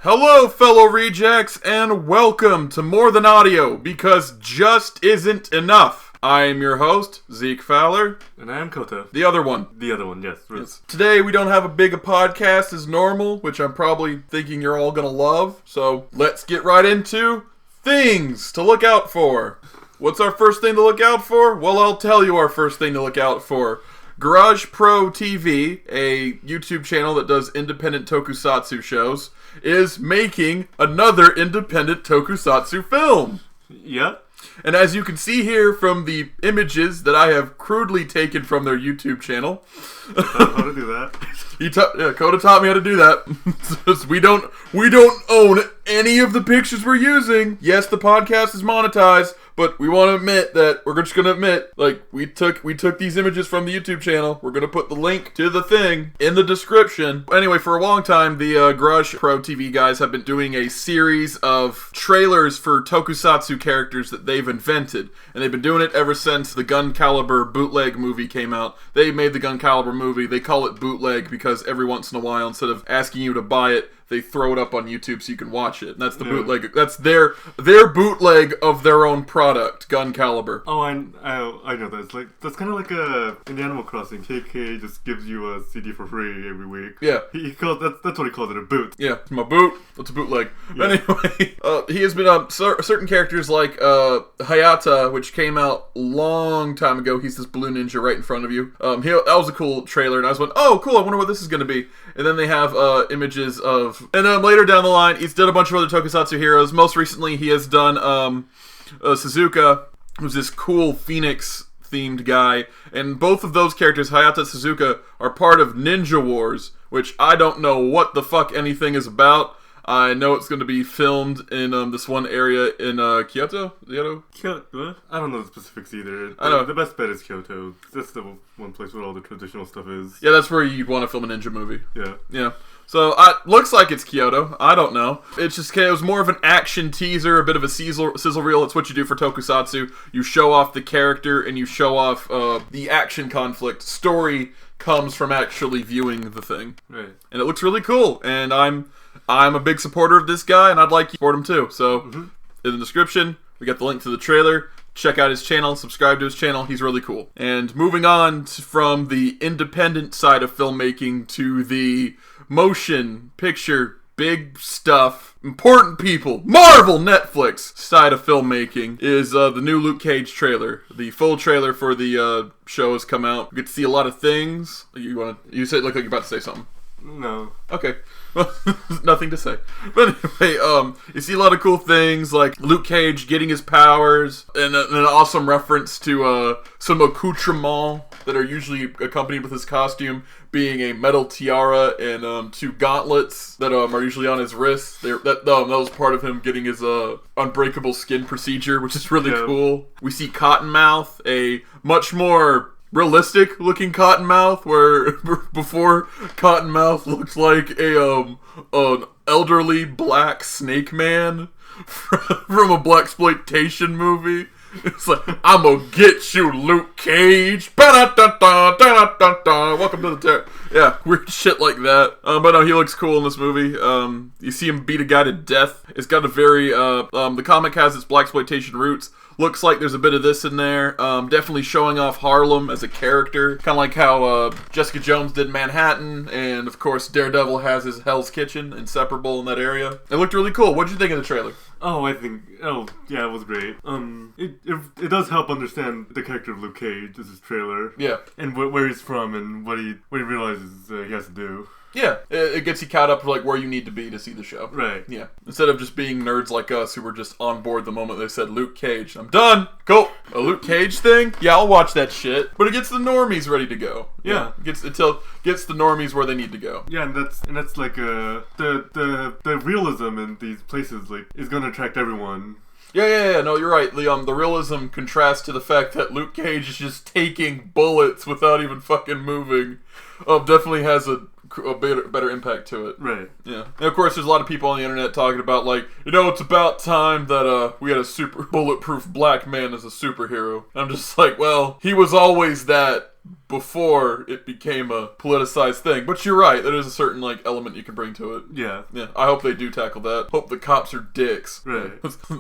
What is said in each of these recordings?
Hello, fellow rejects, and welcome to More Than Audio, because just isn't enough. I am your host, Zeke Fowler. And I am Kota. The other one. Yes. Today, we don't have a big a podcast as normal, which I'm probably thinking you're all gonna love. So, let's get right into things to look out for. What's our first thing to look out for? Well, I'll tell you our first thing to look out for. Garage Pro TV, a YouTube channel that does independent tokusatsu shows, is making another independent tokusatsu film. Yep. And as you can see here from the images that I have crudely taken from their YouTube channel, How to do that? Kota taught me how to do that. we don't own any of the pictures we're using. Yes, the podcast is monetized, but we want to admit that we're just going to admit, like, we took these images from the YouTube channel. We're going to put the link to the thing in the description. Anyway, for a long time, the Garage Pro TV guys have been doing a series of trailers for tokusatsu characters that they've invented. And they've been doing it ever since the Gun Caliber bootleg movie came out. They made the Gun Caliber movie. They call it bootleg because every once in a while, instead of asking you to buy it, they throw it up on YouTube so you can watch it. And that's the bootleg. That's their bootleg of their own product, Gun Caliber. Oh, I know that. It's like, that's kind of like in Animal Crossing. KK just gives you a CD for free every week. Yeah. He calls that's what he calls it, a boot. Yeah, my boot. That's a bootleg. Yeah. Anyway, he has been certain characters like Hayata, which came out long time ago. He's this blue ninja right in front of you. That was a cool trailer, and I was like, oh, cool. I wonder what this is going to be. And then they have images of. And then later down the line, he's done a bunch of other tokusatsu heroes. Most recently, he has done Suzuka, who's this cool Phoenix-themed guy. And both of those characters, Hayata and Suzuka, are part of Ninja Wars, which I don't know what the fuck anything is about. I know it's going to be filmed in this one area in Kyoto? Kyoto? I don't know the specifics either. I know. The best bet is Kyoto. That's the one place where all the traditional stuff is. Yeah, that's where you'd want to film a ninja movie. Yeah. So, looks like it's Kyoto. I don't know. It was more of an action teaser, a bit of a sizzle reel. It's what you do for tokusatsu. You show off the character, and you show off the action conflict. Story comes from actually viewing the thing. Right. And it looks really cool. And I'm a big supporter of this guy, and I'd like you to support him too. So, in the description, we got the link to the trailer. Check out his channel, subscribe to his channel, he's really cool. And moving on from the independent side of filmmaking to the motion picture, big stuff, important people, Marvel Netflix side of filmmaking is the new Luke Cage trailer. The full trailer for the show has come out. You get to see a lot of things. You said look like you're about to say something. No. Okay. Nothing to say. But anyway, you see a lot of cool things like Luke Cage getting his powers and an awesome reference to some accoutrements that are usually accompanied with his costume being a metal tiara and two gauntlets that are usually on his wrists. That was part of him getting his unbreakable skin procedure, which is really cool. We see Cottonmouth, a much more realistic looking Cottonmouth, where before Cottonmouth looked like an elderly black snake man from a blaxploitation movie. It's like, I'm gonna get you, Luke Cage. Welcome to the terror. Yeah, weird shit like that. But no, he looks cool in this movie. You see him beat a guy to death. It's got a very the comic has its blaxploitation roots. Looks like there's a bit of this in there. Definitely showing off Harlem as a character. Kind of like how Jessica Jones did Manhattan. And, of course, Daredevil has his Hell's Kitchen, inseparable in that area. It looked really cool. What'd you think of the trailer? Yeah, it was great. It does help understand the character of Luke Cage, this is trailer. Yeah. And where he's from and what he realizes he has to do. Yeah, it gets you caught up to like where you need to be to see the show. Right. Yeah. Instead of just being nerds like us who were just on board the moment they said Luke Cage. I'm done. Cool. A Luke Cage thing? Yeah, I'll watch that shit. But it gets the normies ready to go. Yeah. Gets the normies where they need to go. Yeah, and that's like the realism in these places like is gonna attract everyone. Yeah. No, you're right. The realism contrasts to the fact that Luke Cage is just taking bullets without even fucking moving. Definitely has a better impact to it. Right. Yeah. And of course, there's a lot of people on the internet talking about, like, it's about time that we had a super bulletproof black man as a superhero. I'm just like, well, he was always that before it became a politicized thing. But you're right, there is a certain like element you can bring to it. Yeah. Yeah, I hope they do tackle that. Hope the cops are dicks. Right.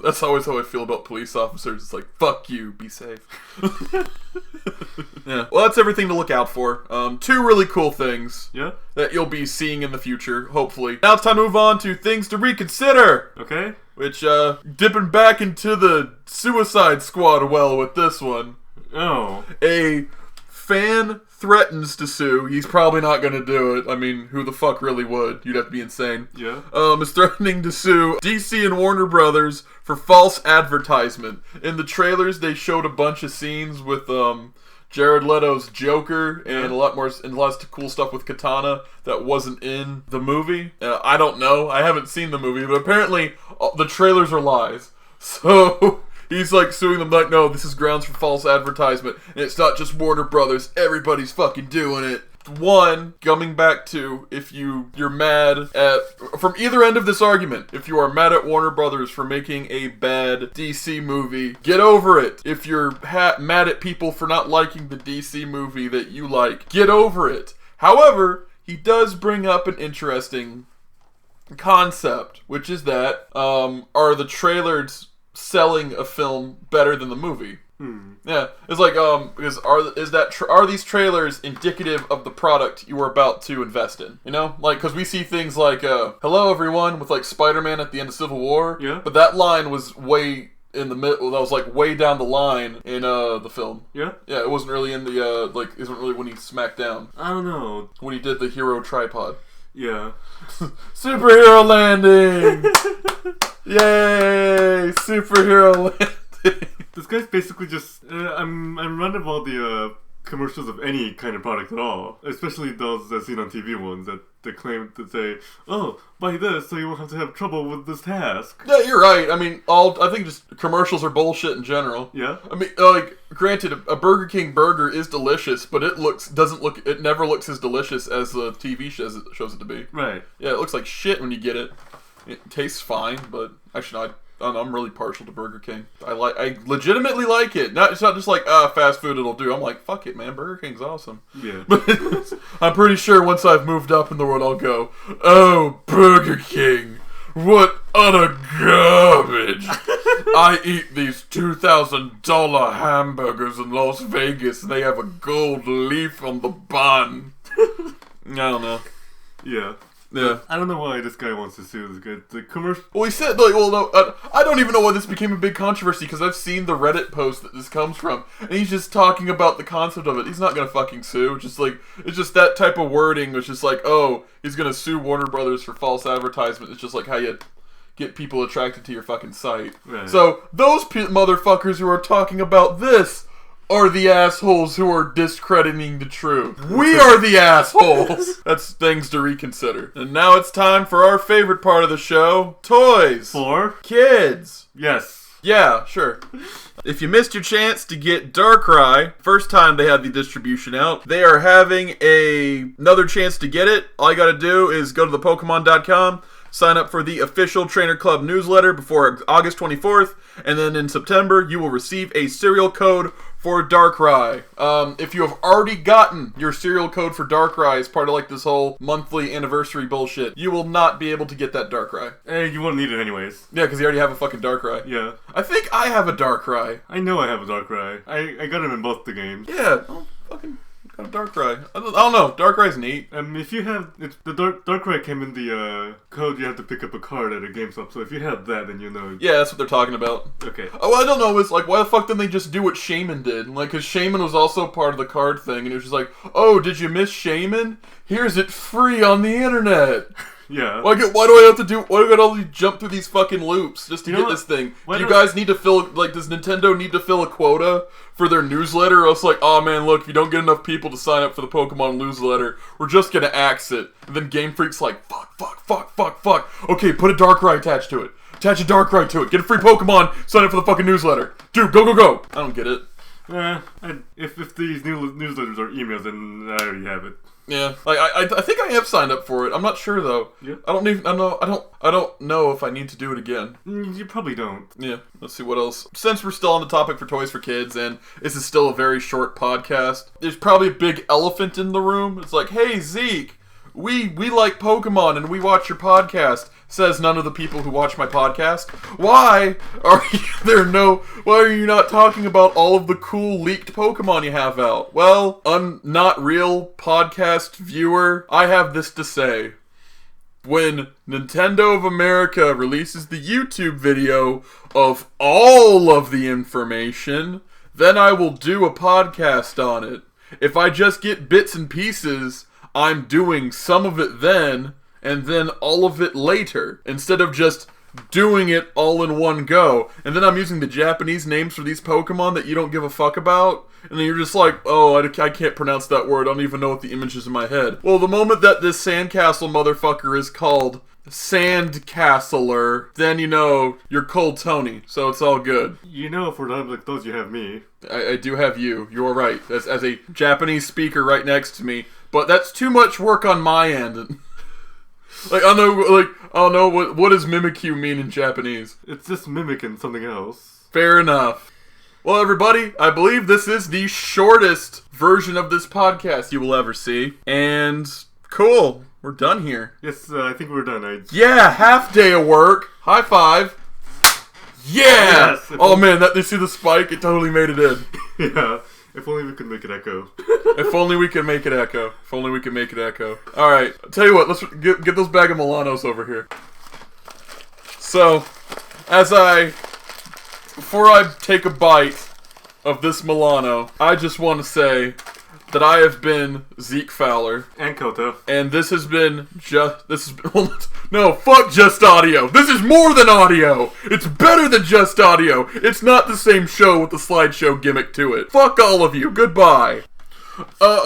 That's always how I feel about police officers. It's like, fuck you, be safe. Yeah. Well, that's everything to look out for. Two really cool things. Yeah. That you'll be seeing in the future, hopefully. Now it's time to move on to things to reconsider. Okay. Which, dipping back into the Suicide Squad well with this one. Oh. A fan threatens to sue. He's probably not going to do it. I mean, who the fuck really would? You'd have to be insane. Yeah. Is threatening to sue DC and Warner Brothers for false advertisement. In the trailers, they showed a bunch of scenes with, Jared Leto's Joker and a lot of cool stuff with Katana that wasn't in the movie. I don't know. I haven't seen the movie, but apparently the trailers are lies. So he's like suing them like, no, this is grounds for false advertisement. And it's not just Warner Brothers. Everybody's fucking doing it. One, coming back to if you're mad at, from either end of this argument, if you are mad at Warner Brothers for making a bad DC movie, get over it. If you're mad at people for not liking the DC movie that you like, get over it. However, he does bring up an interesting concept, which is that, are the trailers selling a film better than the movie? Yeah, it's like because are these trailers indicative of the product you are about to invest in? You know, like because we see things like "Hello everyone" with like Spider-Man at the end of Civil War. Yeah. But that line was way in the middle. That was like way down the line in the film. Yeah. Yeah, it wasn't really in the it wasn't really when he smacked down. I don't know. When he did the hero tripod. Yeah. Superhero landing! Yay! Superhero landing! This guy's basically just. I'm running all the commercials of any kind of product at all, especially those I've seen on TV ones that they claim to say, "Oh, buy this so you won't have to have trouble with this task." Yeah, you're right. I mean, I think just commercials are bullshit in general. Yeah. I mean, like, granted, a Burger King burger is delicious, but it never looks as delicious as the TV shows it to be. Right. Yeah, it looks like shit when you get it. It tastes fine, but actually, I'm really partial to Burger King. I legitimately like it. It's not just like fast food it'll do. I'm like, fuck it, man. Burger King's awesome. Yeah. But I'm pretty sure once I've moved up in the world, I'll go, oh, Burger King, what utter garbage. I eat these $2,000 hamburgers in Las Vegas, and they have a gold leaf on the bun. I don't know. Yeah. Yeah. I don't know why this guy wants to sue this guy. The commercial. Well, he said, like, well, no, I don't even know why this became a big controversy, because I've seen the Reddit post that this comes from, and he's just talking about the concept of it. He's not gonna fucking sue. Just like, it's just that type of wording, which is like, oh, he's gonna sue Warner Brothers for false advertisement. It's just like how you get people attracted to your fucking site. Right. So, those motherfuckers who are talking about this are the assholes who are discrediting the truth. We are the assholes! That's things to reconsider. And now it's time for our favorite part of the show, toys. For Kids. yes. Yeah, sure. If you missed your chance to get Darkrai, first time they had the distribution out, they are having another chance to get it. All you gotta do is go to thepokemon.com, sign up for the official Trainer Club newsletter before August 24th, and then in September, you will receive a serial code for Darkrai. If you have already gotten your serial code for Darkrai as part of like this whole monthly anniversary bullshit, you will not be able to get that Darkrai. You won't need it anyways. Yeah, because you already have a fucking Darkrai. Yeah. I think I have a Darkrai. I know I have a Darkrai. I got him in both the games. Yeah, oh, fucking got a Darkrai. I don't know, Darkrai's neat. If you have the Darkrai came in the code, you have to pick up a card at a GameStop. So if you have that, then you know. Yeah, that's what they're talking about. Okay. Oh, I don't know. It's like, why the fuck didn't they just do what Shaman did? Like, because Shaman was also part of the card thing, and it was just like, oh, did you miss Shaman? Here's it free on the internet. Yeah. Why do I have to do? Why do I gotta jump through these fucking loops just to get this thing? Do you guys need to fill? Like, does Nintendo need to fill a quota for their newsletter? Or else, like, oh man, look, if you don't get enough people to sign up for the Pokemon newsletter, we're just gonna axe it. And then Game Freak's like, fuck. Okay, put a Darkrai attached to it. Attach a Darkrai to it. Get a free Pokemon. Sign up for the fucking newsletter. Dude, go. I don't get it. If these newsletters are emails, then I already have it. Yeah, like I think I have signed up for it. I'm not sure though. Yeah. I don't know if I need to do it again. You probably don't. Yeah. Let's see what else. Since we're still on the topic for Toys for Kids, and this is still a very short podcast, there's probably a big elephant in the room. It's like, hey Zeke, we like Pokemon and we watch your podcast. Says none of the people who watch my podcast. Why are you not talking about all of the cool leaked Pokemon you have out? Well, not real podcast viewer, I have this to say. When Nintendo of America releases the YouTube video of all of the information, then I will do a podcast on it. If I just get bits and pieces, I'm doing some of it then, and then all of it later, instead of just doing it all in one go. And then I'm using the Japanese names for these Pokemon that you don't give a fuck about, and then you're just like, oh, I can't pronounce that word, I don't even know what the image is in my head. Well, the moment that this Sandcastle motherfucker is called Sandcastler, then you know you're Cold Tony, so it's all good. You know, for times like those, you have me. I do have you. You're right. As a Japanese speaker right next to me, but that's too much work on my end. I don't know what does Mimikyu mean in Japanese? It's just mimicking something else. Fair enough. Well, everybody, I believe this is the shortest version of this podcast you will ever see. And cool, we're done here. Yes, I think we're done. Yeah, half day of work. High five. Yeah! Yes, oh man, you see the spike? It totally made it in. Yeah. If only we could make it echo. If only we could make it echo. If only we could make it echo. Alright, I'll tell you what, let's get those bag of Milanos over here. So, before I take a bite of this Milano, I just want to say that I have been Zeke Fowler. And Koto. And fuck Just Audio. This is more than audio. It's better than just audio. It's not the same show with the slideshow gimmick to it. Fuck all of you. Goodbye. Uh-oh.